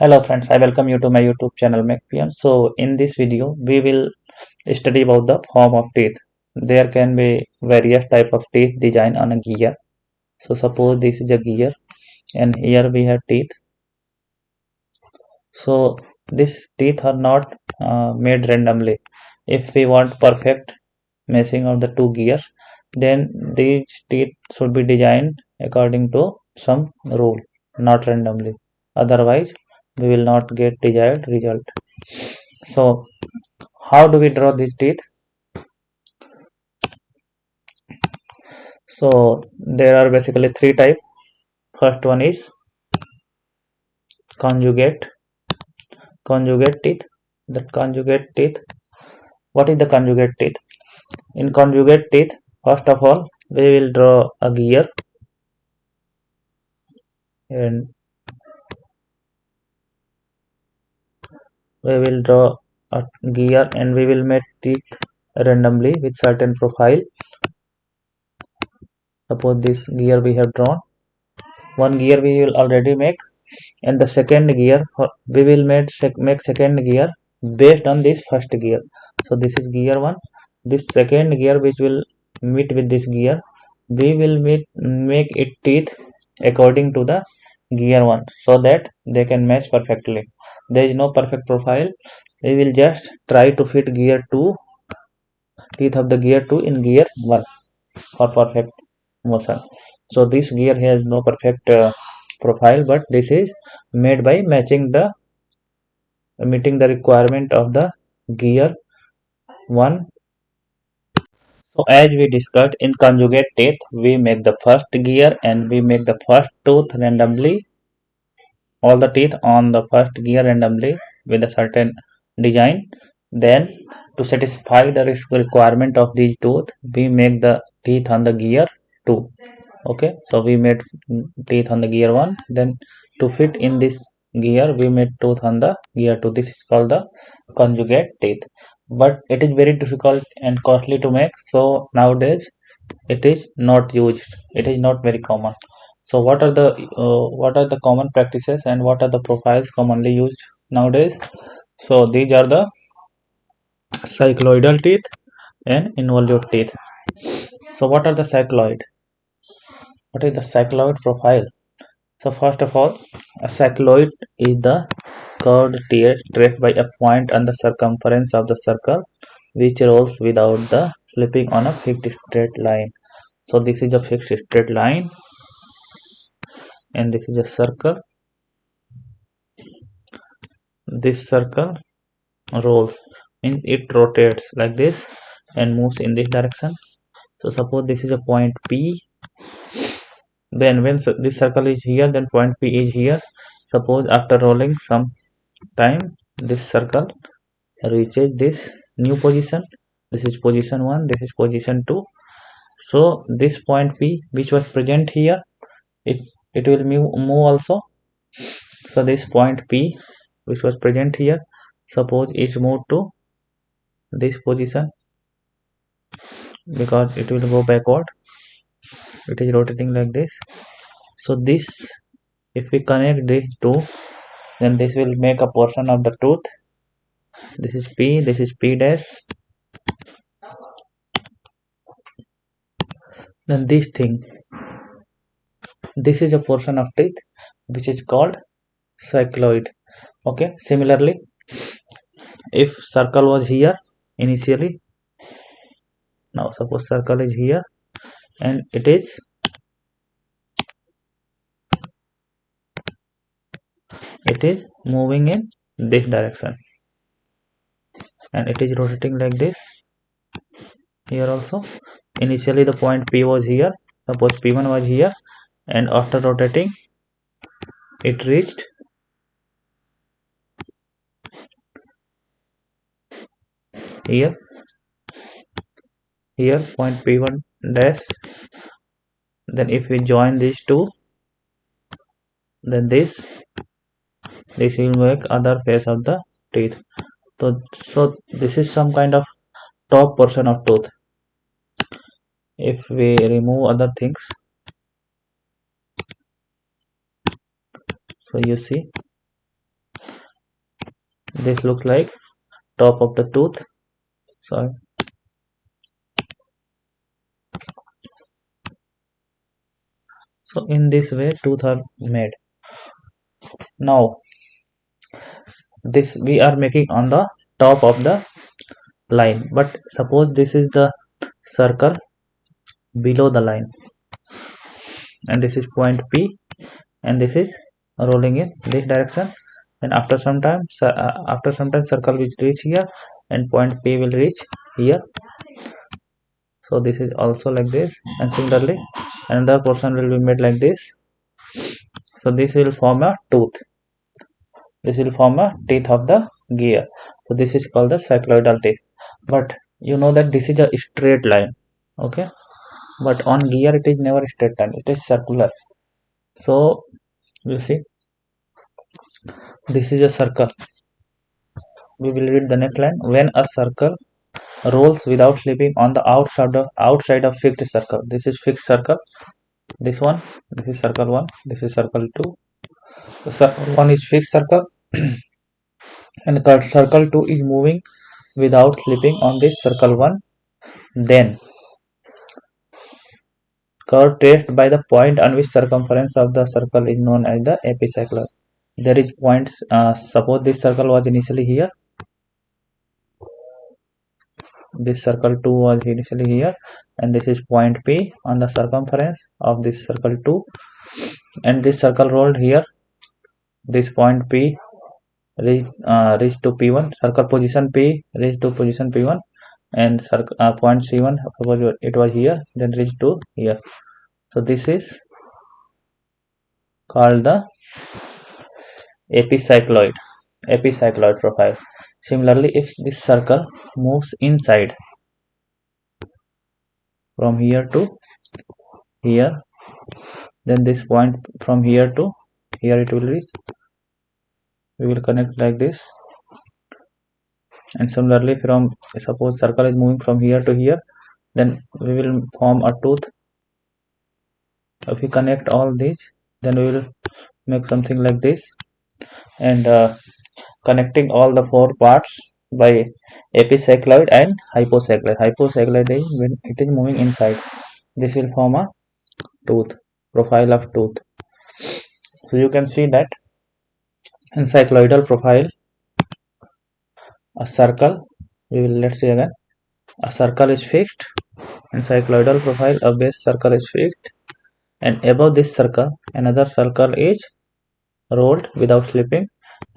Hello friends, I welcome you to my YouTube channel MacPM. So in this video, we will study about the form of teeth. There can be various type of teeth design on a gear. So suppose this is a gear and here we have teeth. So these teeth are not made randomly. If we want perfect matching of the two gears, then these teeth should be designed according to some rule, not randomly. Otherwise, we will not get desired result. So how do we draw these teeth? So there are basically three types. First one is conjugate teeth. The conjugate teeth. What is the conjugate teeth? In conjugate teeth, first of all, we will draw a gear and we will make teeth randomly with certain profile. Suppose this gear we have drawn. One gear we will already make, and the second gear we will make second gear based on this first gear. So this is gear 1. This second gear which will meet with this gear, we will make it teeth according to the gear 1 so that they can match perfectly. There is no perfect profile. We will just try to fit gear 2 teeth of the gear 2 in gear 1 for perfect motion. So this gear has no perfect profile, but this is made by matching the meeting the requirement of the gear 1. So as we discussed in conjugate teeth, we make the first gear and we make the first tooth randomly, all the teeth on the first gear randomly with a certain design. Then to satisfy the requirement of these tooth, we make the teeth on the gear 2. Okay, so we made teeth on the gear 1, then to fit in this gear we made tooth on the gear 2. This is called the conjugate teeth, but it is very difficult and costly to make, so nowadays it is not used, it is not very common. So what are the common practices and what are the profiles commonly used nowadays? So these are the cycloidal teeth and involute teeth. So what are the cycloid? What is the cycloid profile? So first of all, a cycloid is the curved tear traced by a point on the circumference of the circle which rolls without the slipping on a fixed straight line. So this is a fixed straight line and this is a circle. This circle rolls, means it rotates like this and moves in this direction. So suppose this is a point P, then when this circle is here, then point P is here. Suppose after rolling some time, this circle reaches this new position. This is position 1, this is position 2. So this point P which was present here, it will move also. So this point P which was present here, suppose it moved to this position because it will go backward, it is rotating like this. So this, if we connect these two, then this will make a portion of the tooth. This is P, this is P dash. Then this thing, this is a portion of teeth which is called cycloid. Okay, similarly, if circle was here initially, now suppose circle is here and it is moving in this direction and it is rotating like this. Here also, initially the point P was here, suppose P1 was here, and after rotating it reached here, point P1 dash. Then if we join these two, then this will make other face of the teeth. So this is some kind of top portion of tooth. If we remove other things, so you see This looks like top of the tooth. Sorry. So in this way tooth are made. Now this we are making on the top of the line, but suppose this is the circle below the line, and this is point P, and this is rolling in this direction, and after some time circle will reach here and point P will reach here. So this is also like this, and similarly another portion will be made like this. So this will form a tooth. This will form a teeth of the gear. So this is called the cycloidal teeth. But you know that this is a straight line. Okay, but on gear it is never straight line, it is circular. So you see, this is a circle. We will read the next line. When a circle rolls without slipping on the outside of fixed circle. This is fixed circle. This one, this is circle 1, this is circle 2. The circle 1 is fixed circle and circle 2 is moving without slipping on this circle 1. Then curve traced by the point on which circumference of the circle is known as the epicycloid. There is points, suppose this circle was initially here, this circle 2 was initially here, and this is point P on the circumference of this circle 2, and this circle rolled here, this point P reached to P1, circle position P reached to position P1, and point C1, suppose it was here, then reached to here. So this is called the epicycloid profile. Similarly, if this circle moves inside from here to here, then this point from here to here it will reach. We will connect like this, and similarly from, suppose circle is moving from here to here, then we will form a tooth. If we connect all these, then we will make something like this, and connecting all the 4 parts by epicycloid and hypocycloid. Hypocycloid is when it is moving inside. This will form a tooth, profile of tooth. So you can see that in cycloidal profile, a circle, let's see again, a circle is fixed. In cycloidal profile, a base circle is fixed, and above this circle another circle is rolled without slipping,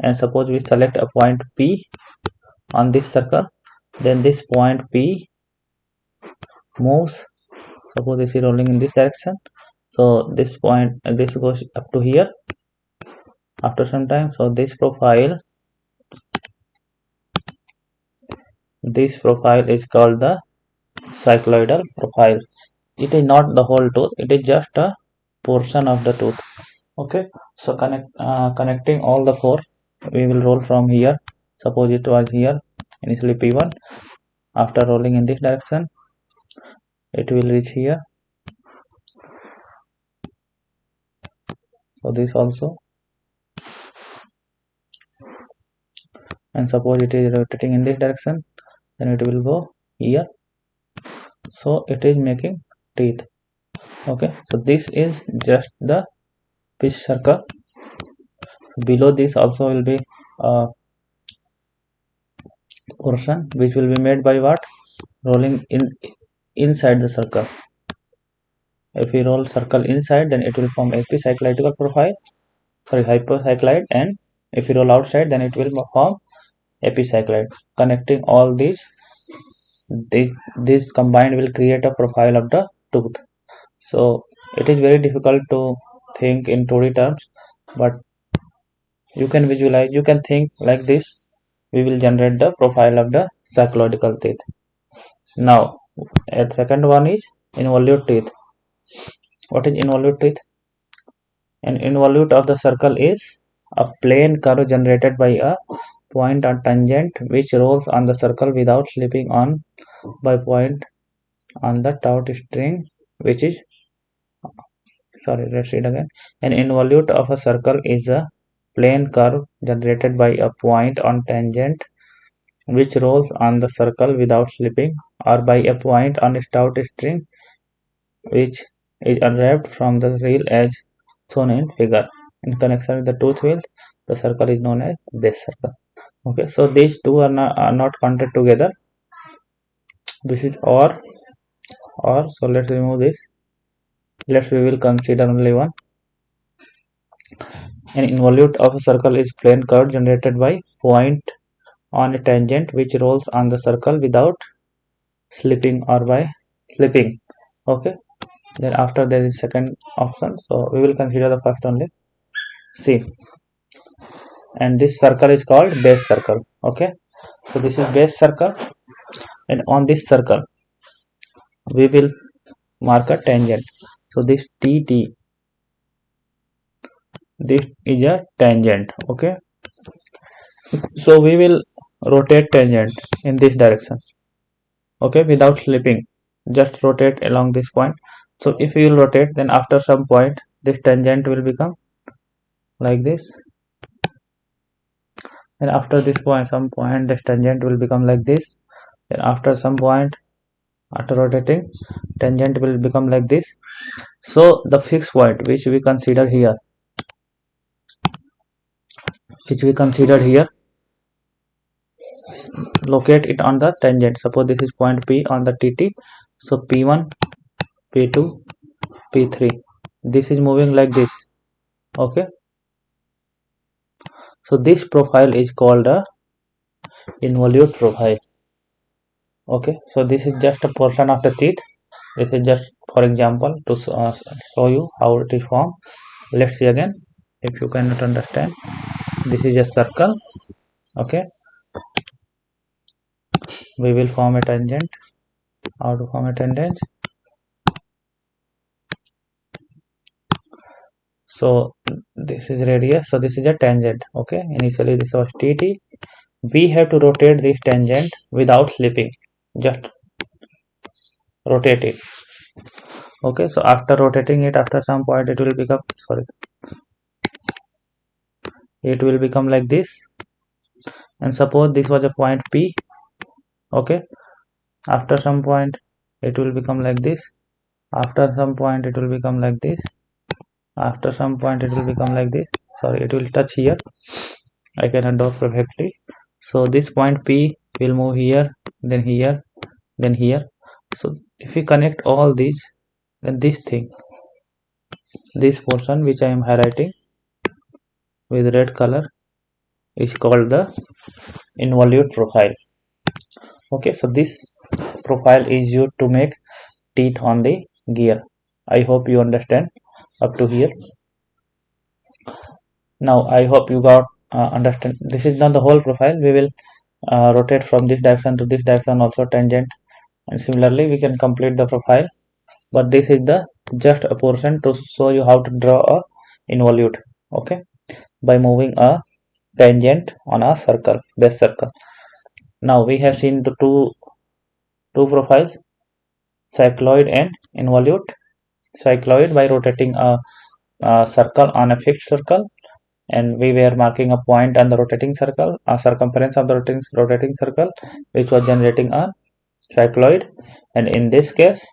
and suppose we select a point P on this circle, then this point P moves. Suppose this is rolling in this direction, so this point, this goes up to here after some time. So this profile is called the cycloidal profile. It is not the whole tooth, it is just a portion of the tooth. Okay, so connecting all the 4, we will roll from here. Suppose it was here initially P1, after rolling in this direction it will reach here. So this also, and suppose it is rotating in this direction, then it will go here. So it is making teeth. Okay, so this is just the pitch circle. Below this also will be a portion which will be made by what? Rolling inside the circle. If we roll circle inside, then it will form epicycloidal profile, sorry, hypocycloid, and if we roll outside, then it will form epicycloid. Connecting all these combined will create a profile of the tooth. So it is very difficult to think in 2D terms, but you can visualize, you can think like this. We will generate the profile of the cycloidal teeth. Now, a second one is involute teeth. What is involute teeth? An involute of the circle is a plane curve generated by a point or tangent which rolls on the circle without slipping on by point on the taut string, which is, sorry, let's read again. An involute of a circle is a plane curve generated by a point on tangent which rolls on the circle without slipping, or by a point on a stout string which is unwrapped from the real edge shown in figure. In connection with the tooth wheel, the circle is known as base circle. Okay, so these two are not counted together. This is or. So let's remove this. We will consider only one. An involute of a circle is plane curve generated by point on a tangent which rolls on the circle without slipping or by slipping. Okay, then after there is second option, so we will consider the first only. See, and this circle is called base circle. Okay, so this is base circle, and on this circle we will mark a tangent. So this TT, this is a tangent. Okay, so we will rotate tangent in this direction. Okay, without slipping, just rotate along this point. So if we will rotate, then after some point this tangent will become like this, and after this point, some point, this tangent will become like this, and after some point, after rotating, tangent will become like this. So the fixed point which we considered here, locate it on the tangent. Suppose this is point P on the TT, so P1, P2, P3, this is moving like this. Okay, so this profile is called a involute profile. Okay, so this is just a portion of the teeth. This is just for example to show you how it is formed. Let's see again. If you cannot understand, this is a circle. Okay, we will form a tangent. How to form a tangent? So this is radius, so this is a tangent. Okay, initially this was TT. We have to rotate this tangent without slipping, just rotate it. Okay, so after rotating it, after some point it will become, it will become like this. And suppose this was a point P. Okay, after some point it will become like this, after some point it will become like this, after some point it will become like this. It will touch here, I cannot draw perfectly. So this point P will move here, then here, then here. So if we connect all these, then this portion which I am highlighting with red color is called the involute profile. Okay, so this profile is used to make teeth on the gear. I hope you understand up to here. Now I hope you got understand. This is not the whole profile. We will rotate from this direction to this direction also tangent, and similarly we can complete the profile. But this is the just a portion to show you how to draw a involute. Okay, by moving a tangent on a circle, base circle. Now we have seen the two profiles, cycloid and involute. Cycloid by rotating a circle on a fixed circle, and we were marking a point on the rotating circle, a circumference of the rotating circle, which was generating a cycloid. And in this case,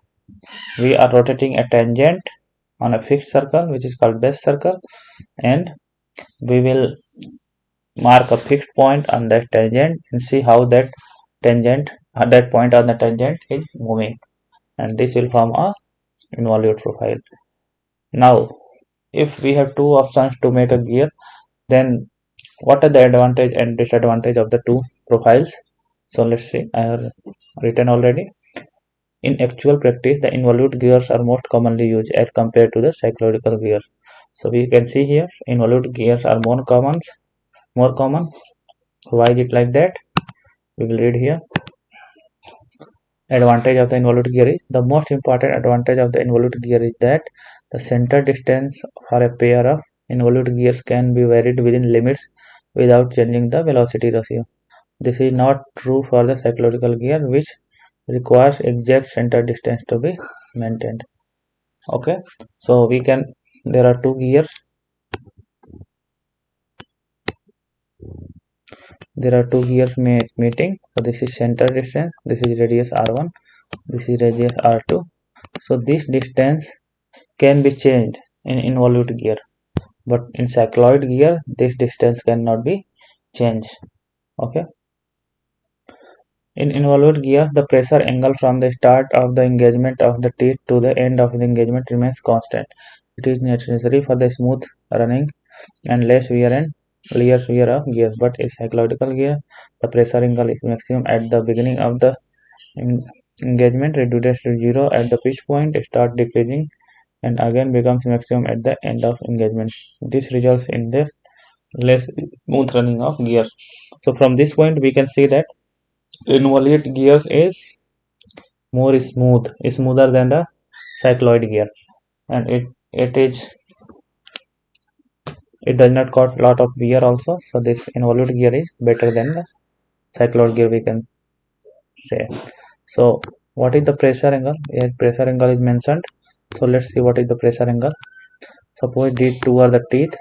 we are rotating a tangent on a fixed circle, which is called base circle, and we will mark a fixed point on that tangent and see how that tangent, that point on the tangent is moving, and this will form a involute profile. Now, if we have two options to make a gear, then what are the advantage and disadvantage of the two profiles? So let's see, I have written already. In actual practice, the involute gears are most commonly used as compared to the cycloidal gears. So we can see here, involute gears are more common. Why is it like that? We will read here. Advantage of the involute gear is, the most important advantage of the involute gear is that the center distance for a pair of involute gears can be varied within limits without changing the velocity ratio. This is not true for the cycloidal gear, which requires exact center distance to be maintained. Okay, so there are two gears. there are two gears meeting. So this is center distance, this is radius r1, this is radius r2. So this distance can be changed in involute gear, but in cycloid gear this distance cannot be changed. Okay, in involute gear the pressure angle from the start of the engagement of the teeth to the end of the engagement remains constant. It is necessary for the smooth running and less wear of gears, but in cycloidal gear the pressure angle is maximum at the beginning of the engagement, reduces to zero at the pitch point, start decreasing, and again becomes maximum at the end of engagement. This results in the less smooth running of gear. So from this point we can see that involute gear is more smoother than the cycloid gear, and it does not cause lot of wear also. So this involute gear is better than the cycloid gear, we can say. So what is the pressure angle? Here pressure angle is mentioned. So let's see what is the pressure angle. Suppose these two are the teeth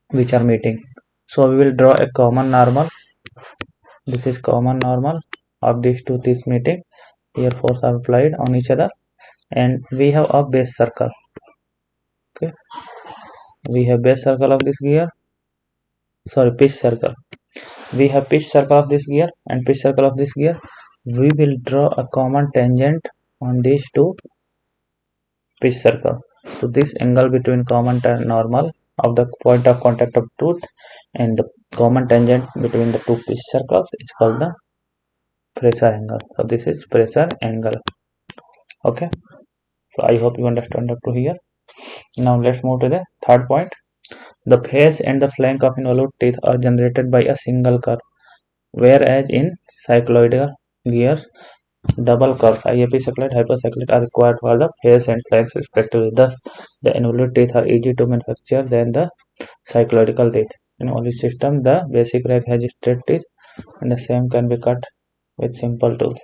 which are meeting. So we will draw a common normal. This is common normal of these two teeth meeting. Here force are applied on each other, and we have a base circle. Okay, we have base circle of this gear. Sorry, pitch circle. We have pitch circle of this gear and pitch circle of this gear. We will draw a common tangent on these two pitch circle. So this angle between common normal of the point of contact of tooth and the common tangent between the two pitch circles is called the pressure angle. So this is pressure angle. Okay, so I hope you understand up to here. Now let's move to the third point. The face and the flank of involute teeth are generated by a single curve, whereas in cycloidal gears double curves IAP cycloid hypercycloid are required for the face and flanks respectively. Thus the involute teeth are easy to manufacture than the cycloidal teeth. In only system the basic rack has straight teeth and the same can be cut with simple tools.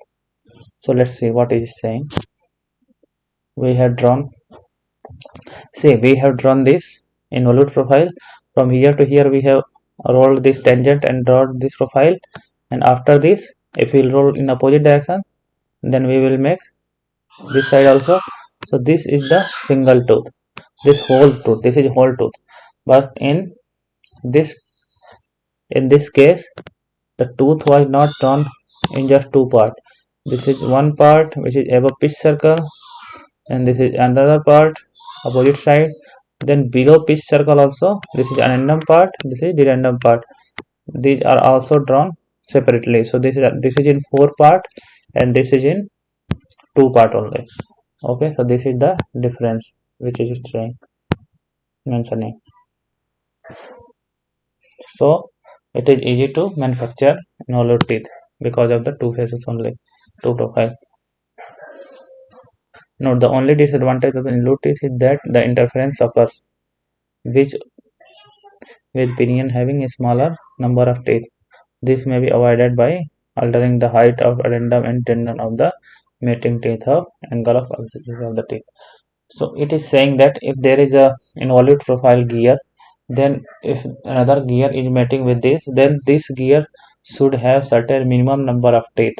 So let's see what it is saying. We have drawn this involute profile. From here to here we have rolled this tangent and drawn this profile, and after this if we roll in opposite direction then we will make this side also. So this is the single tooth, this is whole tooth, but this in this case the tooth was not drawn in just two parts. This is one part which is above pitch circle, and this is another part opposite side. Then below pitch circle also this is addendum part, this is dedendum part. These are also drawn separately. So this is in four part and this is in two part only. Okay, so this is the difference which is mentioning. So it is easy to manufacture involute teeth because of the two faces only, two profile. Note the only disadvantage of the involute teeth is that the interference occurs, which with pinion having a smaller number of teeth. This may be avoided by altering the height of addendum and tendon of the mating teeth of angle of axis of the teeth. So it is saying that if there is a involute profile gear, then if another gear is mating with this, then this gear should have certain minimum number of teeth.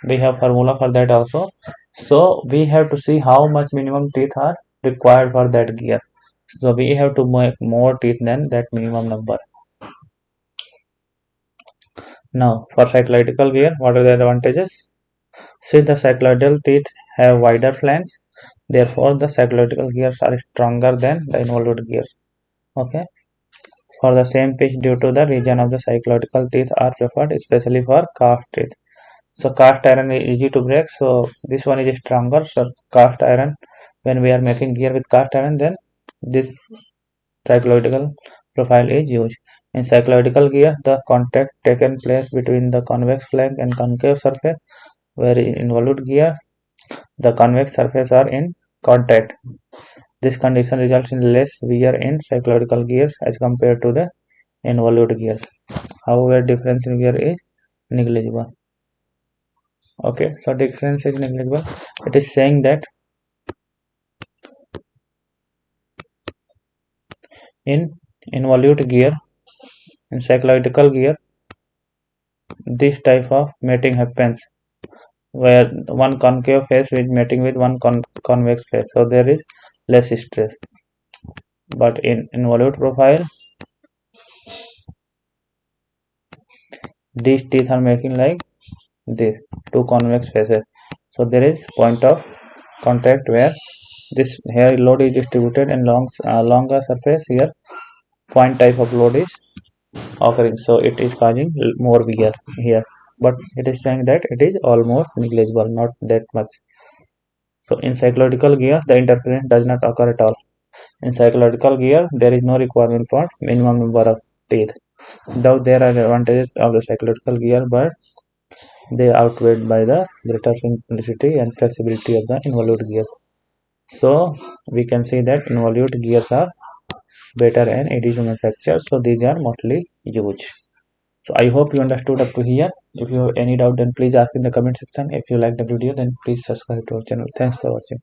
We have formula for that also. So we have to see how much minimum teeth are required for that gear. So we have to make more teeth than that minimum number. Now for cycloidal gear, what are the advantages? Since the cycloidal teeth have wider flanks, therefore the cycloidal gears are stronger than the involute gears. Okay. For the same pitch, due to the region of the cycloidal teeth are preferred, especially for cast teeth. So cast iron is easy to break. So this one is stronger. So cast iron, when we are making gear with cast iron, then this cycloidal profile is used. In cycloidal gear, the contact taken place between the convex flank and concave surface, where in involute gear, the convex surface are in contact. This condition results in less wear in cycloidal gears as compared to the involute gears. However, difference in wear is negligible. Okay, so difference is negligible. It is saying that in involute gear, in cycloidal gear, this type of mating happens where one concave face is mating with one convex face, so there is less stress. But in involute profile, these teeth are making like this, two convex faces, so there is point of contact where this here load is distributed in longer surface. Here point type of load is occurring, so it is causing more wear here, but it is saying that it is almost negligible, not that much. So in cycloidal gear, the interference does not occur at all. In cycloidal gear, there is no requirement for minimum number of teeth. Though there are advantages of the cycloidal gear, but they are outweighed by the greater simplicity and flexibility of the involute gear. So we can see that involute gears are better and easy to manufacture, so these are mostly used. So I hope you understood up to here. If you have any doubt, then please ask in the comment section. If you like the video, then please subscribe to our channel. Thanks for watching.